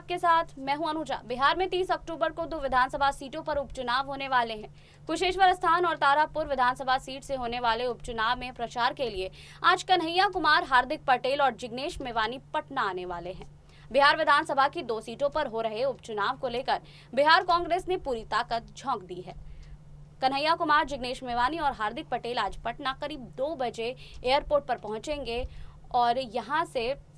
आपके साथ मैं हूं अनुजा। बिहार में 30 अक्टूबर को 2 विधानसभा सीटों पर उपचुनाव होने वाले हैं। कुशेश्वर स्थान और तारापुर विधानसभा सीट से होने वाले उपचुनाव में प्रचार के लिए आज कन्हैया कुमार, हार्दिक पटेल और जिग्नेश मेवानी पटना आने वाले हैं। बिहार विधानसभा की 2 सीटों पर हो रहे उपचुनाव को लेकर बिहार कांग्रेस ने पूरी ताकत झोंक दी है। कन्हैया कुमार, जिग्नेश मेवानी और हार्दिक पटेल आज पटना करीब 2 बजे एयरपोर्ट पर पहुंचेंगे और यहां से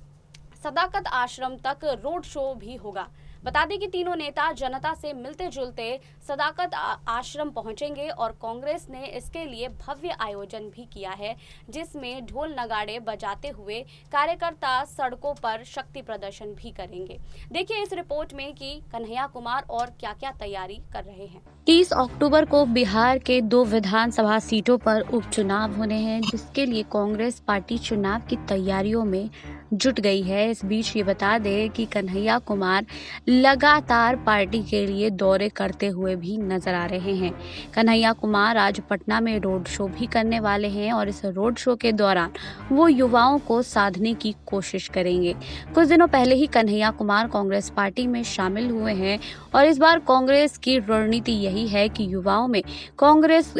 सदाकत आश्रम तक रोड शो भी होगा। बता दें कि तीनों नेता जनता से मिलते जुलते सदाकत आश्रम पहुंचेंगे और कांग्रेस ने इसके लिए भव्य आयोजन भी किया है, जिसमें ढोल नगाड़े बजाते हुए कार्यकर्ता सड़कों पर शक्ति प्रदर्शन भी करेंगे। देखिए इस रिपोर्ट में कि कन्हैया कुमार और क्या क्या तैयारी कर रहे हैं। 30 अक्टूबर को बिहार के 2 विधानसभा सीटों पर उपचुनाव होने हैं, जिसके लिए कांग्रेस पार्टी चुनाव की तैयारियों में जुट गई है। इस बीच ये बता दें कि कन्हैया कुमार लगातार पार्टी के लिए दौरे करते हुए भी नजर आ रहे हैं। कन्हैया कुमार आज पटना में रोड शो भी करने वाले हैं और इस रोड शो के दौरान वो युवाओं को साधने की कोशिश करेंगे। कुछ दिनों पहले ही कन्हैया कुमार कांग्रेस पार्टी में शामिल हुए हैं और इस बार कांग्रेस की रणनीति यही है कि युवाओं में कांग्रेस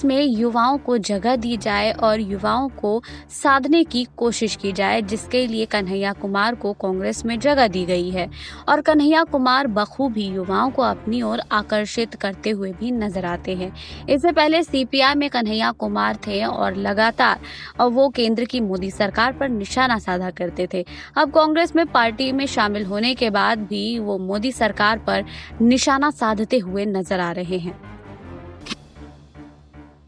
में युवाओं को जगह दी जाए और युवाओं को साधने की कोशिश की जाए, जिसके लिए कन्हैया कुमार को कांग्रेस में जगह दी गई है। और कन्हैया कुमार बखूबी युवाओं को अपनी ओर आकर्षित करते हुए भी नजर आते हैं। इससे पहले सीपीआई में कन्हैया कुमार थे और लगातार वो केंद्र की मोदी सरकार पर निशाना साधा करते थे। अब कांग्रेस में पार्टी में शामिल होने के बाद भी वो मोदी सरकार पर निशाना साधते हुए नजर आ रहे हैं।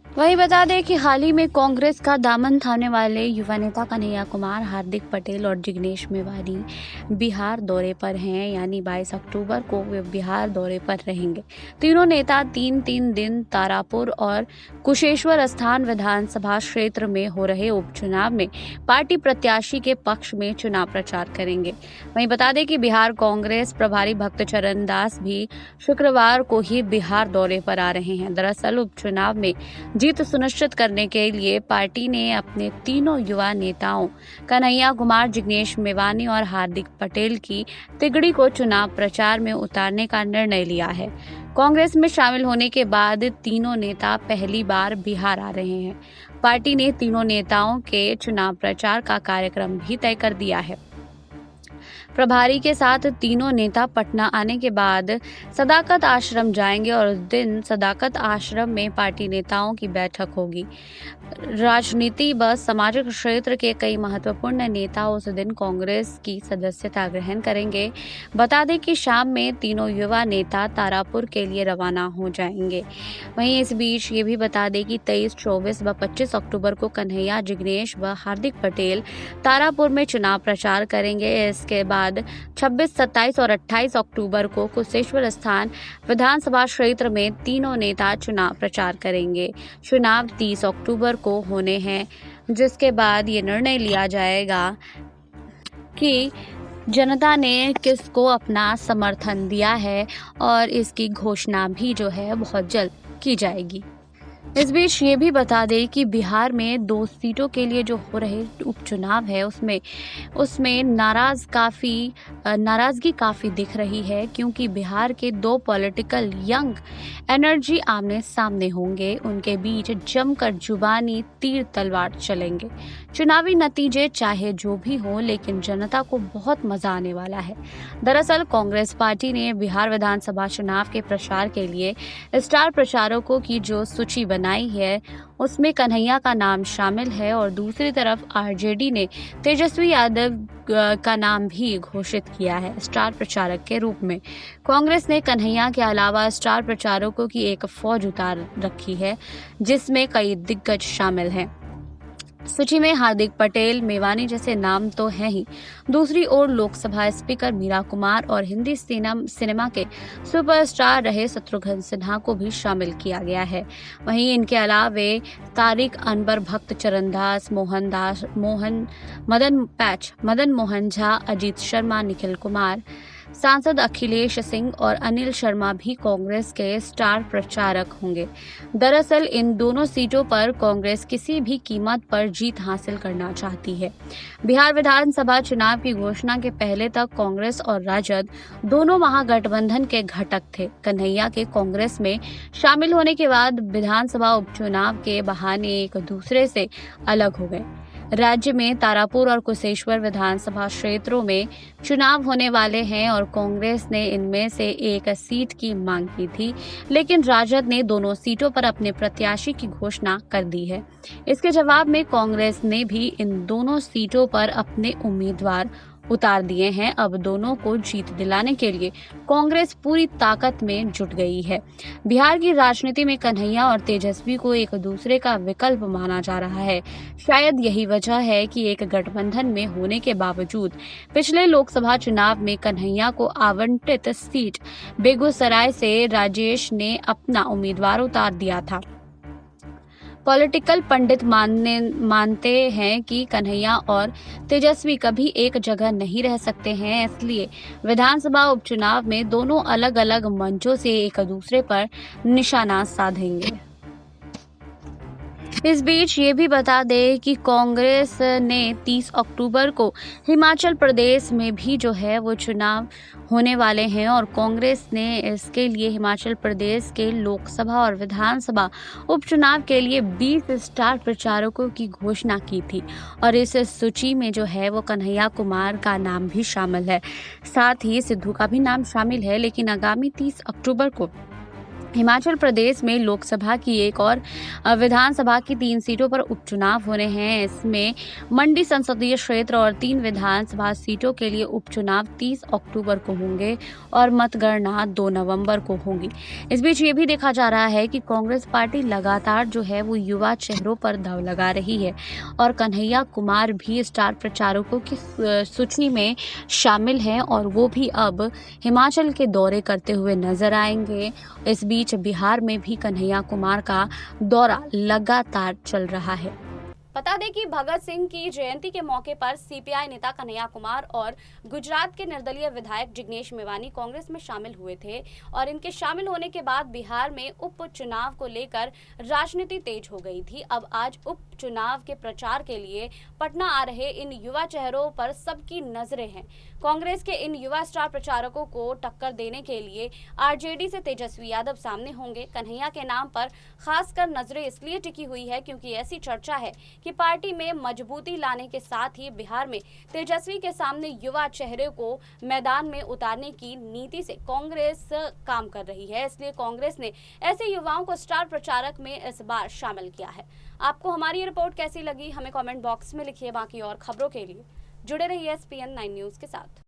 वहीं बता दें कि हाल ही में कांग्रेस का दामन थामने वाले युवा नेता कन्हैया कुमार, हार्दिक पटेल और जिग्नेश मेवानी बिहार दौरे पर हैं, यानी 22 अक्टूबर को वे बिहार दौरे पर रहेंगे। तीनों नेता 3 दिन तारापुर और कुशेश्वर स्थान विधानसभा क्षेत्र में हो रहे उपचुनाव में पार्टी प्रत्याशी के पक्ष में चुनाव प्रचार करेंगे। वहीं बता दें कि बिहार कांग्रेस प्रभारी भक्त चरण दास भी शुक्रवार को ही बिहार दौरे पर आ रहे हैं। दरअसल उपचुनाव में जीत सुनिश्चित करने के लिए पार्टी ने अपने तीनों युवा नेताओं कन्हैया कुमार, जिग्नेश मेवानी और हार्दिक पटेल की तिगड़ी को चुनाव प्रचार में उतारने का निर्णय लिया है। कांग्रेस में शामिल होने के बाद तीनों नेता पहली बार बिहार आ रहे हैं। पार्टी ने तीनों नेताओं के चुनाव प्रचार का कार्यक्रम भी तय कर दिया है। प्रभारी के साथ तीनोव नेता पटना आने के बाद सदाकत आश्रम जाएंगे और उस दिन सदाकत आश्रम में पार्टी नेताओं की बैठक होगी। राजनीति व सामाजिक क्षेत्र के कई महत्वपूर्ण नेता उस दिन कांग्रेस की सदस्यता ग्रहण करेंगे। बता दें कि शाम में तीनों युवा नेता तारापुर के लिए रवाना हो जाएंगे। वहीं इस बीच ये भी बता दें कि 23, 24 व 25 अक्टूबर को कन्हैया, जिग्नेश व हार्दिक पटेल तारापुर में चुनाव प्रचार करेंगे। इसके बाद 26, 27 और 28 अक्टूबर को कुशेश्वर स्थान विधानसभा क्षेत्र में तीनों नेता चुनाव प्रचार करेंगे। चुनाव 30 अक्टूबर को होने हैं, जिसके बाद ये निर्णय लिया जाएगा कि जनता ने किसको अपना समर्थन दिया है और इसकी घोषणा भी जो है बहुत जल्द की जाएगी। इस बीच ये भी बता दें कि बिहार में 2 सीटों के लिए जो हो रहे उपचुनाव है उसमें नाराजगी काफ़ी दिख रही है, क्योंकि बिहार के 2 पॉलिटिकल यंग एनर्जी आमने सामने होंगे। उनके बीच जमकर जुबानी तीर तलवार चलेंगे। चुनावी नतीजे चाहे जो भी हो, लेकिन जनता को बहुत मजा आने वाला है। दरअसल कांग्रेस पार्टी ने बिहार विधानसभा चुनाव के प्रचार के लिए स्टार प्रचारकों की जो सूची बनाई है उसमें कन्हैया का नाम शामिल है और दूसरी तरफ आरजेडी ने तेजस्वी यादव का नाम भी घोषित किया है स्टार प्रचारक के रूप में। कांग्रेस ने कन्हैया के अलावा स्टार प्रचारकों की एक फौज उतार रखी है, जिसमें कई दिग्गज शामिल हैं। सूची में हार्दिक पटेल, मेवानी जैसे नाम तो हैं ही। दूसरी ओर लोकसभा स्पीकर मीरा कुमार और हिंदी सिनेमा के सुपरस्टार रहे शत्रुघ्न सिन्हा को भी शामिल किया गया है। वहीं इनके अलावे तारिक अनवर, भक्त चरणदास, मदन मोहन झा, अजीत शर्मा, निखिल कुमार, सांसद अखिलेश सिंह और अनिल शर्मा भी कांग्रेस के स्टार प्रचारक होंगे। दरअसल इन दोनों सीटों पर कांग्रेस किसी भी कीमत पर जीत हासिल करना चाहती है। बिहार विधानसभा चुनाव की घोषणा के पहले तक कांग्रेस और राजद दोनों महागठबंधन के घटक थे। कन्हैया के कांग्रेस में शामिल होने के बाद विधानसभा उपचुनाव के बहाने एक दूसरे से अलग हो गए। राज्य में तारापुर और कुशेश्वर विधानसभा क्षेत्रों में चुनाव होने वाले हैं और कांग्रेस ने इनमें से एक सीट की मांग की थी, लेकिन राजद ने दोनों सीटों पर अपने प्रत्याशी की घोषणा कर दी है। इसके जवाब में कांग्रेस ने भी इन दोनों सीटों पर अपने उम्मीदवार उतार दिए हैं। अब दोनों को जीत दिलाने के लिए कांग्रेस पूरी ताकत में जुट गई है। बिहार की राजनीति में कन्हैया और तेजस्वी को एक दूसरे का विकल्प माना जा रहा है। शायद यही वजह है कि एक गठबंधन में होने के बावजूद पिछले लोकसभा चुनाव में कन्हैया को आवंटित सीट बेगूसराय से राजेश ने अपना उम्मीदवार उतार दिया था। पॉलिटिकल पंडित मानते हैं कि कन्हैया और तेजस्वी कभी एक जगह नहीं रह सकते हैं, इसलिए विधानसभा उपचुनाव में दोनों अलग अलग मंचों से एक दूसरे पर निशाना साधेंगे। इस बीच ये भी बता दें कि कांग्रेस ने 30 अक्टूबर को हिमाचल प्रदेश में भी जो है वो चुनाव होने वाले हैं और कांग्रेस ने इसके लिए हिमाचल प्रदेश के लोकसभा और विधानसभा उपचुनाव के लिए 20 स्टार प्रचारकों की घोषणा की थी और इस सूची में जो है वो कन्हैया कुमार का नाम भी शामिल है। साथ ही सिद्धू का भी नाम शामिल है, लेकिन आगामी 30 अक्टूबर को हिमाचल प्रदेश में लोकसभा की एक और विधानसभा की 3 सीटों पर उपचुनाव होने हैं। इसमें मंडी संसदीय क्षेत्र और 3 विधानसभा सीटों के लिए उपचुनाव 30 अक्टूबर को होंगे और मतगणना 2 नवंबर को होगी। इस बीच ये भी देखा जा रहा है कि कांग्रेस पार्टी लगातार जो है वो युवा चेहरों पर दांव लगा रही है और कन्हैया कुमार भी स्टार प्रचारकों की सूची में शामिल हैं और वो भी अब हिमाचल के दौरे करते हुए नजर आएंगे। इस बीच बिहार में भी कन्हैया कुमार का दौरा लगातार चल रहा है। बता दें कि भगत सिंह की जयंती के मौके पर सीपीआई नेता कन्हैया कुमार और गुजरात के निर्दलीय विधायक जिग्नेश मेवानी कांग्रेस में शामिल हुए थे और इनके शामिल होने के बाद बिहार में उपचुनाव को लेकर राजनीति तेज हो गई थी। अब आज उपचुनाव के प्रचार के लिए पटना आ रहे इन युवा चेहरों पर सबकी नजरें हैं। कांग्रेस के इन युवा स्टार प्रचारकों को टक्कर देने के लिए आरजेडी से तेजस्वी यादव सामने होंगे। कन्हैया के नाम पर खासकर नजरें इसलिए टिकी हुई है क्योंकि ऐसी चर्चा है कि पार्टी में मजबूती लाने के साथ ही बिहार में तेजस्वी के सामने युवा चेहरे को मैदान में उतारने की नीति से कांग्रेस काम कर रही है। इसलिए कांग्रेस ने ऐसे युवाओं को स्टार प्रचारक में इस बार शामिल किया है। आपको हमारी ये रिपोर्ट कैसी लगी हमें कमेंट बॉक्स में लिखिए। बाकी और खबरों के लिए जुड़े रहिए SPN 9 न्यूज के साथ।